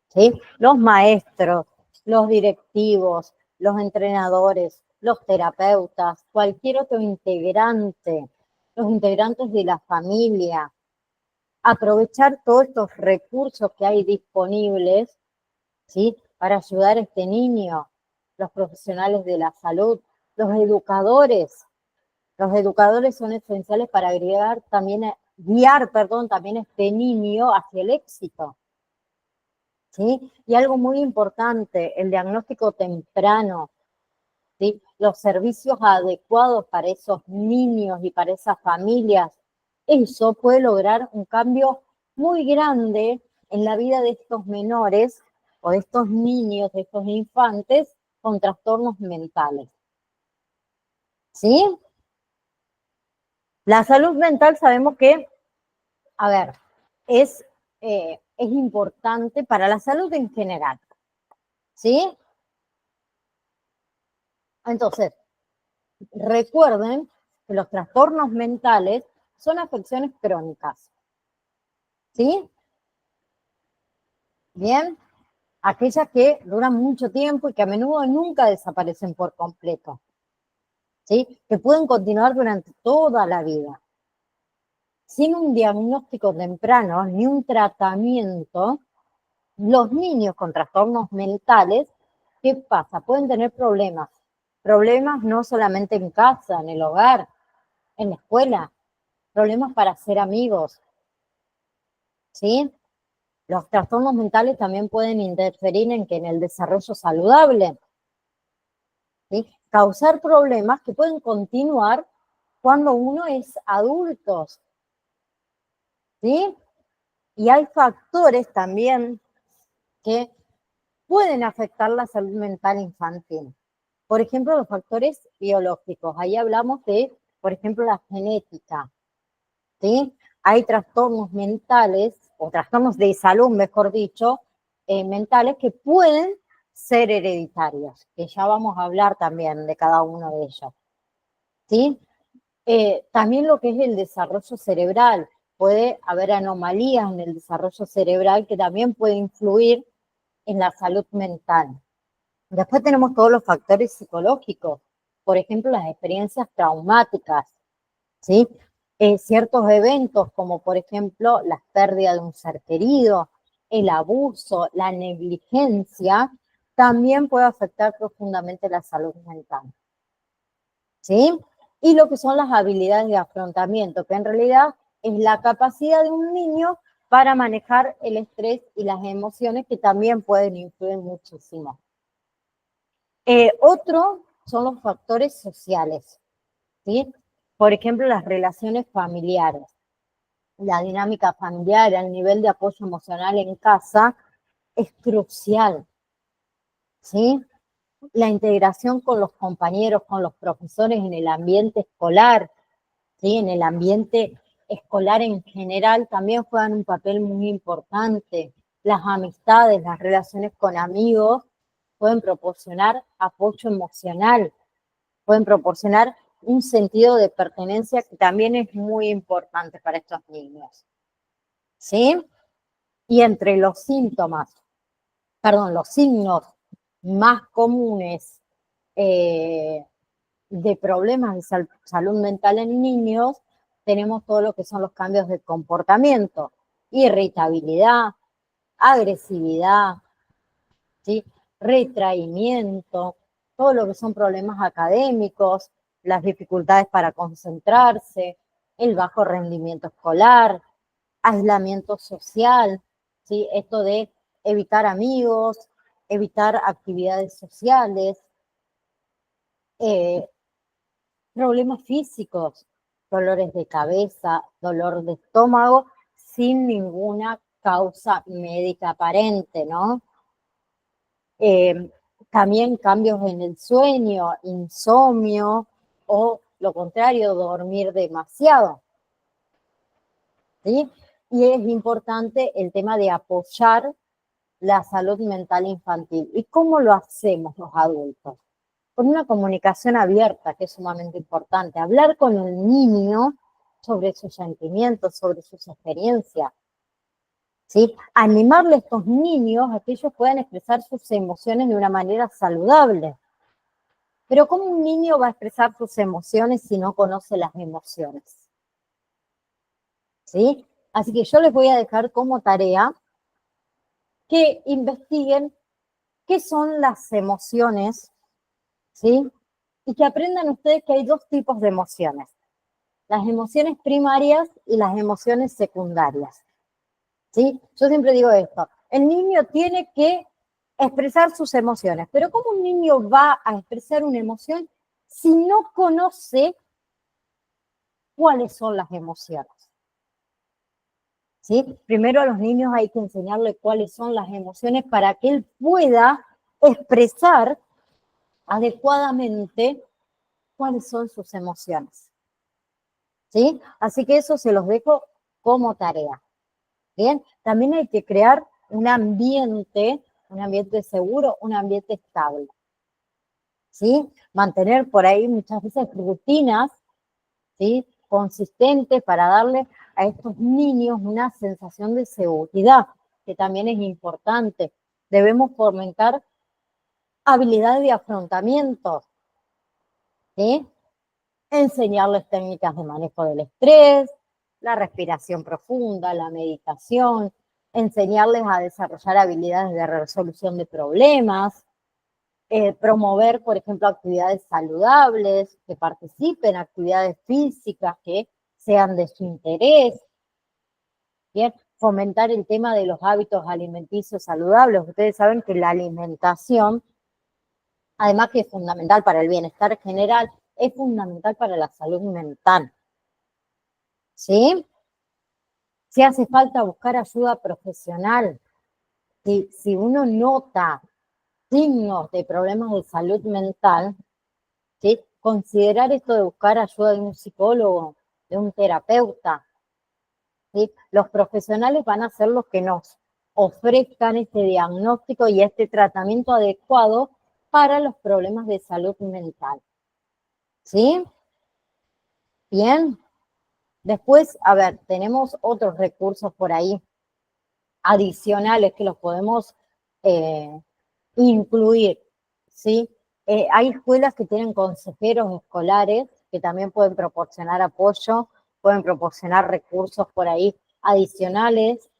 ¿sí? Los maestros, los directivos, los entrenadores, los terapeutas, cualquier otro integrante, los integrantes de la familia, aprovechar todos estos recursos que hay disponibles ¿sí? Para ayudar a este niño, los profesionales de la salud, los educadores. Los educadores son esenciales para guiar también a este niño hacia el éxito. ¿Sí? Y algo muy importante, el diagnóstico temprano, ¿sí? Los servicios adecuados para esos niños y para esas familias. Eso puede lograr un cambio muy grande en la vida de estos menores o de estos niños, de estos infantes con trastornos mentales. ¿Sí? La salud mental sabemos que, a ver, es importante para la salud en general. ¿Sí? Entonces, recuerden que los trastornos mentales son afecciones crónicas. ¿Sí? Bien, aquellas que duran mucho tiempo y que a menudo nunca desaparecen por completo. ¿Sí? Que pueden continuar durante toda la vida. Sin un diagnóstico temprano ni un tratamiento, los niños con trastornos mentales, ¿qué pasa? Pueden tener problemas. Problemas no solamente en casa, en el hogar, en la escuela. Problemas para ser amigos. ¿Sí? Los trastornos mentales también pueden interferir en el desarrollo saludable. ¿Sí? Causar problemas que pueden continuar cuando uno es adulto. ¿Sí? Y hay factores también que pueden afectar la salud mental infantil. Por ejemplo, los factores biológicos. Ahí hablamos de, por ejemplo, la genética. ¿Sí? Hay trastornos mentales, o trastornos de salud, mejor dicho, mentales que pueden ser hereditarios, que ya vamos a hablar también de cada uno de ellos. ¿Sí? También lo que es el desarrollo cerebral. Puede haber anomalías en el desarrollo cerebral que también puede influir en la salud mental. Después tenemos todos los factores psicológicos, por ejemplo, las experiencias traumáticas, ¿sí? Ciertos eventos como, por ejemplo, la pérdida de un ser querido, el abuso, la negligencia, también puede afectar profundamente la salud mental, ¿sí? Y lo que son las habilidades de afrontamiento, que en realidad es la capacidad de un niño para manejar el estrés y las emociones que también pueden influir muchísimo. Otro son los factores sociales, ¿sí? Por ejemplo, las relaciones familiares. La dinámica familiar, el nivel de apoyo emocional en casa es crucial, ¿sí? La integración con los compañeros, con los profesores en el ambiente escolar, ¿sí? En el ambiente escolar en general también juegan un papel muy importante. Las amistades, las relaciones con amigos pueden proporcionar apoyo emocional, pueden proporcionar un sentido de pertenencia que también es muy importante para estos niños. ¿Sí? Y entre los los signos más comunes de problemas de salud mental en niños, tenemos todo lo que son los cambios de comportamiento, irritabilidad, agresividad, ¿sí? Retraimiento, todo lo que son problemas académicos, las dificultades para concentrarse, el bajo rendimiento escolar, aislamiento social, ¿sí? Esto de evitar amigos, evitar actividades sociales, problemas físicos, dolores de cabeza, dolor de estómago, sin ninguna causa médica aparente, ¿no? También cambios en el sueño, insomnio o lo contrario, dormir demasiado. ¿Sí? Y es importante el tema de apoyar la salud mental infantil. ¿Y cómo lo hacemos los adultos? Con una comunicación abierta, que es sumamente importante. Hablar con el niño sobre sus sentimientos, sobre sus experiencias. ¿Sí? Animarle a estos niños a que ellos puedan expresar sus emociones de una manera saludable. Pero ¿cómo un niño va a expresar sus emociones si no conoce las emociones? ¿Sí? Así que yo les voy a dejar como tarea que investiguen qué son las emociones, ¿sí? Y que aprendan ustedes que hay dos tipos de emociones. Las emociones primarias y las emociones secundarias, ¿sí? Yo siempre digo esto, el niño tiene que expresar sus emociones, pero ¿cómo un niño va a expresar una emoción si no conoce cuáles son las emociones? ¿Sí? Primero a los niños hay que enseñarle cuáles son las emociones para que él pueda expresar adecuadamente cuáles son sus emociones. ¿Sí? Así que eso se los dejo como tarea. Bien, también hay que crear un ambiente seguro, un ambiente estable. ¿Sí? Mantener por ahí muchas veces rutinas, ¿sí? Consistentes para darle a estos niños una sensación de seguridad, que también es importante. Debemos fomentar habilidades de afrontamiento, ¿sí? Enseñarles técnicas de manejo del estrés, la respiración profunda, la meditación, enseñarles a desarrollar habilidades de resolución de problemas, promover, por ejemplo, actividades saludables, que participen en actividades físicas que sean de su interés, ¿bien? Fomentar el tema de los hábitos alimenticios saludables. Ustedes saben que la alimentación, además que es fundamental para el bienestar general, es fundamental para la salud mental, ¿sí? Si hace falta buscar ayuda profesional, si uno nota signos de problemas de salud mental, ¿sí? Considerar esto de buscar ayuda de un psicólogo, de un terapeuta, ¿sí? Los profesionales van a ser los que nos ofrezcan este diagnóstico y este tratamiento adecuado para los problemas de salud mental, ¿sí? Bien. Después, a ver, tenemos otros recursos por ahí adicionales que los podemos incluir, ¿sí? Hay escuelas que tienen consejeros escolares que también pueden proporcionar apoyo, pueden proporcionar recursos por ahí adicionales.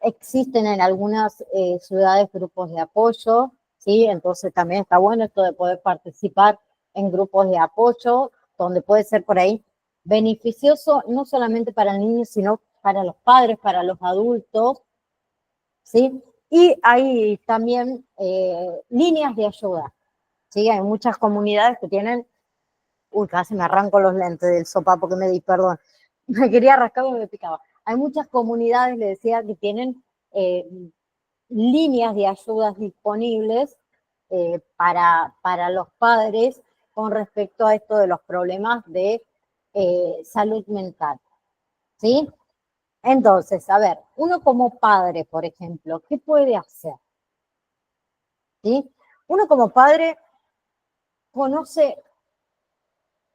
Existen en algunas ciudades grupos de apoyo, ¿sí? Entonces también está bueno esto de poder participar en grupos de apoyo, donde puede ser por ahí beneficioso no solamente para el niño, sino para los padres, para los adultos, ¿sí? Y hay también líneas de ayuda, ¿sí? Hay muchas comunidades que tienen, uy, casi me arranco los lentes del sopapo que me di, perdón, me quería rascar y me picaba. Hay muchas comunidades, le decía, que tienen líneas de ayudas disponibles para los padres con respecto a esto de los problemas de salud mental, ¿sí? Entonces, a ver, uno como padre, por ejemplo, ¿qué puede hacer? ¿Sí? Uno como padre conoce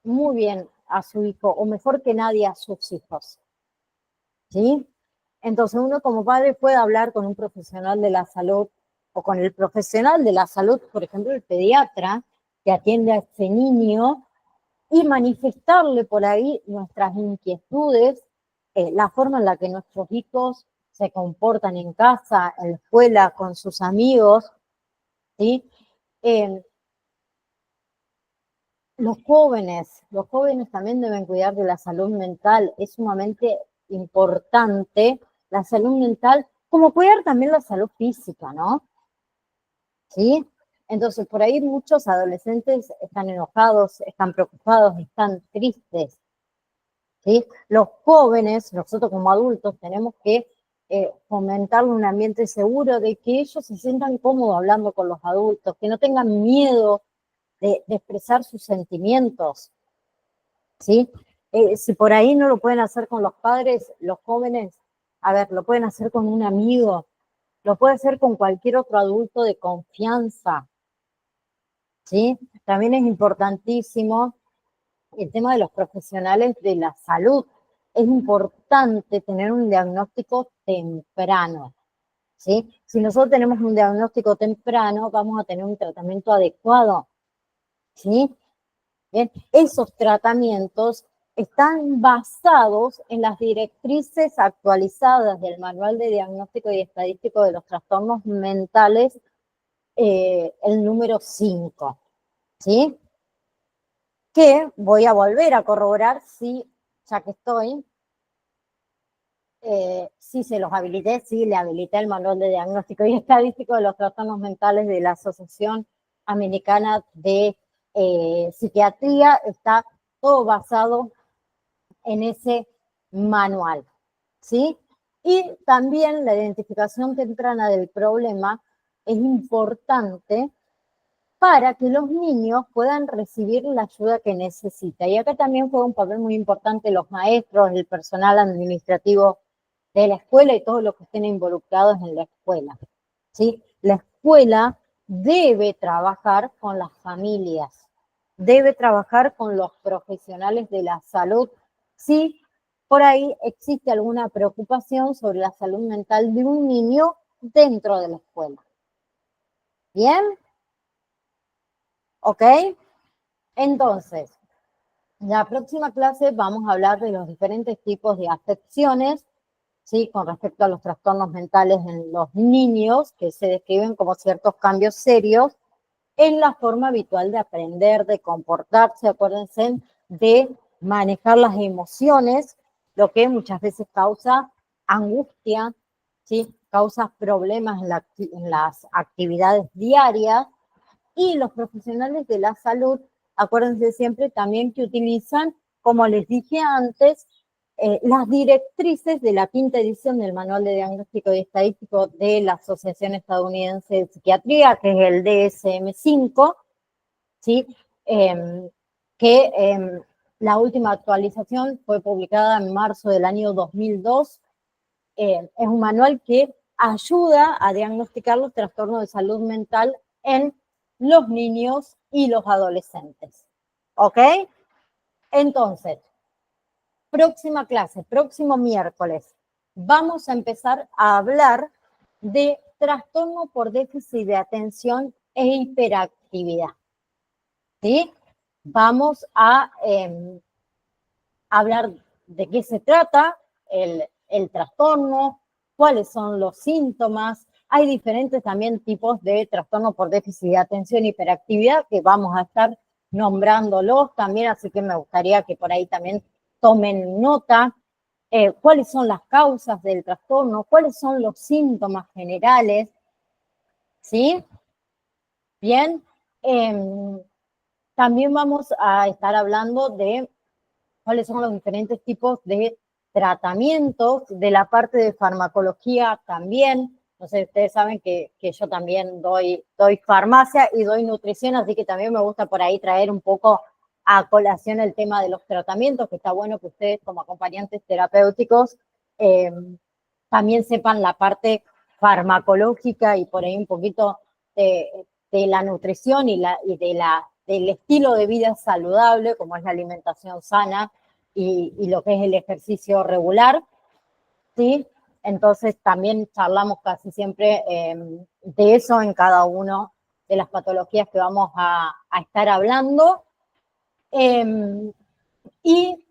muy bien a su hijo, o mejor que nadie a sus hijos, ¿sí? Entonces uno como padre puede hablar con un profesional de la salud o con el profesional de la salud, por ejemplo, el pediatra que atiende a ese niño y manifestarle por ahí nuestras inquietudes, la forma en la que nuestros hijos se comportan en casa, en la escuela, con sus amigos, ¿sí? Los jóvenes también deben cuidar de la salud mental, es sumamente importante la salud mental, como cuidar también la salud física, ¿no? ¿Sí? Entonces, por ahí muchos adolescentes están enojados, están preocupados, están tristes, ¿sí? Los jóvenes, nosotros como adultos, tenemos que fomentar un ambiente seguro de que ellos se sientan cómodos hablando con los adultos, que no tengan miedo de expresar sus sentimientos, ¿sí? Si por ahí no lo pueden hacer con los padres, los jóvenes, a ver, lo pueden hacer con un amigo, lo puede hacer con cualquier otro adulto de confianza, ¿sí? También es importantísimo el tema de los profesionales de la salud. Es importante tener un diagnóstico temprano, ¿sí? Si nosotros tenemos un diagnóstico temprano, vamos a tener un tratamiento adecuado, ¿sí? Bien, esos tratamientos están basados en las directrices actualizadas del Manual de Diagnóstico y Estadístico de los Trastornos Mentales el número 5, ¿sí? Que voy a volver a corroborar si, ya que estoy, si se los habilité, si le habilité el manual de diagnóstico y estadístico de los trastornos mentales de la Asociación Americana de Psiquiatría. Está todo basado en ese manual, ¿sí? Y también la identificación temprana del problema es importante para que los niños puedan recibir la ayuda que necesitan. Y acá también juega un papel muy importante los maestros, el personal administrativo de la escuela y todos los que estén involucrados en la escuela, ¿sí? La escuela debe trabajar con las familias, debe trabajar con los profesionales de la salud, si por ahí existe alguna preocupación sobre la salud mental de un niño dentro de la escuela. ¿Bien? ¿Ok? Entonces, en la próxima clase vamos a hablar de los diferentes tipos de afecciones, ¿sí? Con respecto a los trastornos mentales en los niños, que se describen como ciertos cambios serios en la forma habitual de aprender, de comportarse. Acuérdense de manejar las emociones, lo que muchas veces causa angustia, ¿sí? Causa problemas en las actividades diarias. Y los profesionales de la salud, acuérdense siempre también que utilizan, como les dije antes, las directrices de la 5ª edición del Manual de Diagnóstico y Estadístico de la Asociación Estadounidense de Psiquiatría, que es el DSM-5, ¿sí? Que la última actualización fue publicada en marzo del año 2002. Es un manual que ayuda a diagnosticar los trastornos de salud mental en los niños y los adolescentes. ¿Ok? Entonces, próxima clase, próximo miércoles, vamos a empezar a hablar de trastorno por déficit de atención e hiperactividad. ¿Sí? Vamos a hablar de qué se trata el trastorno, cuáles son los síntomas. Hay diferentes también tipos de trastorno por déficit de atención e hiperactividad que vamos a estar nombrándolos también, así que me gustaría que por ahí también tomen nota. Cuáles son las causas del trastorno, cuáles son los síntomas generales, ¿sí? Bien. También vamos a estar hablando de cuáles son los diferentes tipos de tratamientos, de la parte de farmacología también. No sé, ustedes saben que yo también doy farmacia y doy nutrición, así que también me gusta por ahí traer un poco a colación el tema de los tratamientos, que está bueno que ustedes como acompañantes terapéuticos también sepan la parte farmacológica y por ahí un poquito de la nutrición y del estilo de vida saludable, como es la alimentación sana y lo que es el ejercicio regular, ¿sí? Entonces también charlamos casi siempre de eso en cada una de las patologías que vamos a estar hablando. Y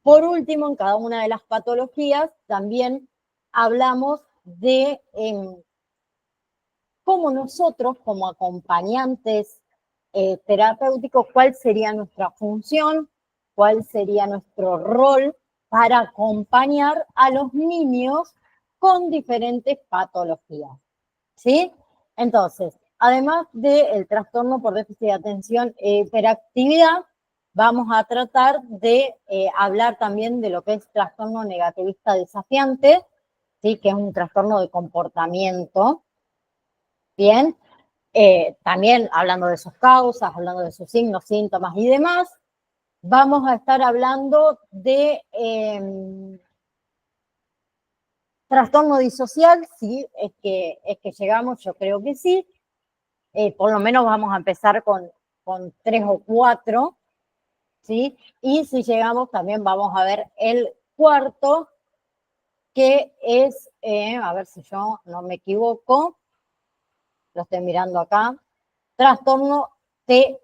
por último, en cada una de las patologías también hablamos de cómo nosotros, como acompañantes terapéuticos, cuál sería nuestra función, cuál sería nuestro rol para acompañar a los niños con diferentes patologías, ¿sí? Entonces, además del trastorno por déficit de atención e hiperactividad, vamos a tratar de hablar también de lo que es trastorno negativista desafiante, ¿sí? Que es un trastorno de comportamiento. Bien, también hablando de sus causas, hablando de sus signos, síntomas y demás. Vamos a estar hablando de trastorno disocial, sí, es que llegamos, yo creo que sí. Por lo menos vamos a empezar con 3 o 4, ¿sí? Y si llegamos también vamos a ver el cuarto, que es, a ver si yo no me equivoco, lo estoy mirando acá, trastorno de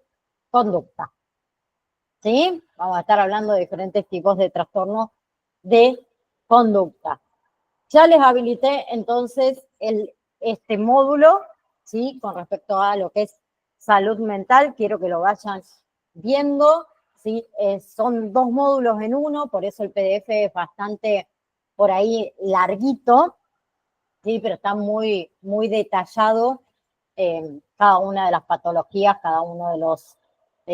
conducta, ¿sí? Vamos a estar hablando de diferentes tipos de trastornos de conducta. Ya les habilité entonces este módulo, ¿sí? Con respecto a lo que es salud mental, quiero que lo vayan viendo, ¿sí? Son 2 módulos en uno, por eso el PDF es bastante por ahí larguito, ¿sí? Pero está muy, muy detallado cada una de las patologías, cada uno de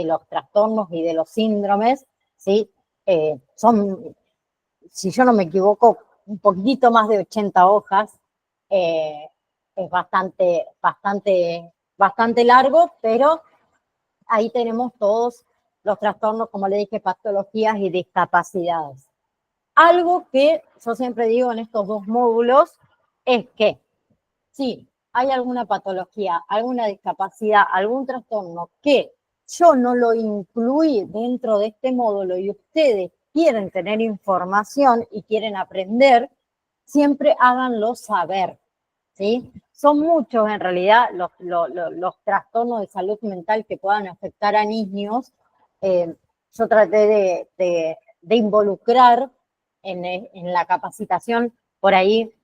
los trastornos y de los síndromes, ¿sí? Son, si yo no me equivoco, un poquitito más de 80 hojas. Es bastante largo, pero ahí tenemos todos los trastornos, como le dije, patologías y discapacidades. Algo que yo siempre digo en estos 2 módulos es que si hay alguna patología, alguna discapacidad, algún trastorno que yo no lo incluí dentro de este módulo y ustedes quieren tener información y quieren aprender, siempre háganlo saber, ¿sí? Son muchos en realidad los trastornos de salud mental que puedan afectar a niños. Yo traté de involucrar en la capacitación por ahí,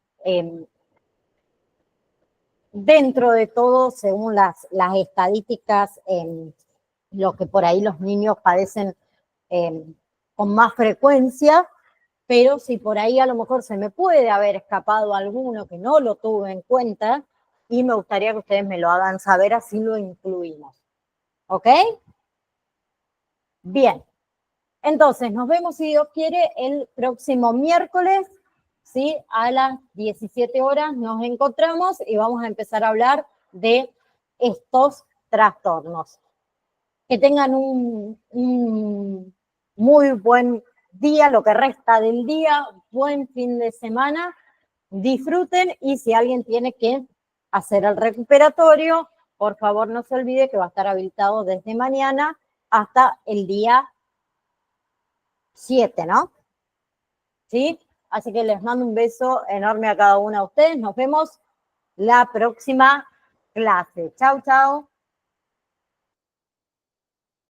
dentro de todo, según las estadísticas, lo que por ahí los niños padecen con más frecuencia, pero si por ahí a lo mejor se me puede haber escapado alguno que no lo tuve en cuenta, y me gustaría que ustedes me lo hagan saber, así lo incluimos. ¿Ok? Bien. Entonces, nos vemos, si Dios quiere, el próximo miércoles, ¿sí? A las 17 horas nos encontramos y vamos a empezar a hablar de estos trastornos. Que tengan un muy buen día, lo que resta del día, buen fin de semana, disfruten, y si alguien tiene que hacer el recuperatorio, por favor no se olvide que va a estar habilitado desde mañana hasta el día 7, ¿no? ¿Sí? Así que les mando un beso enorme a cada una de ustedes. Nos vemos la próxima clase. Chau, chau.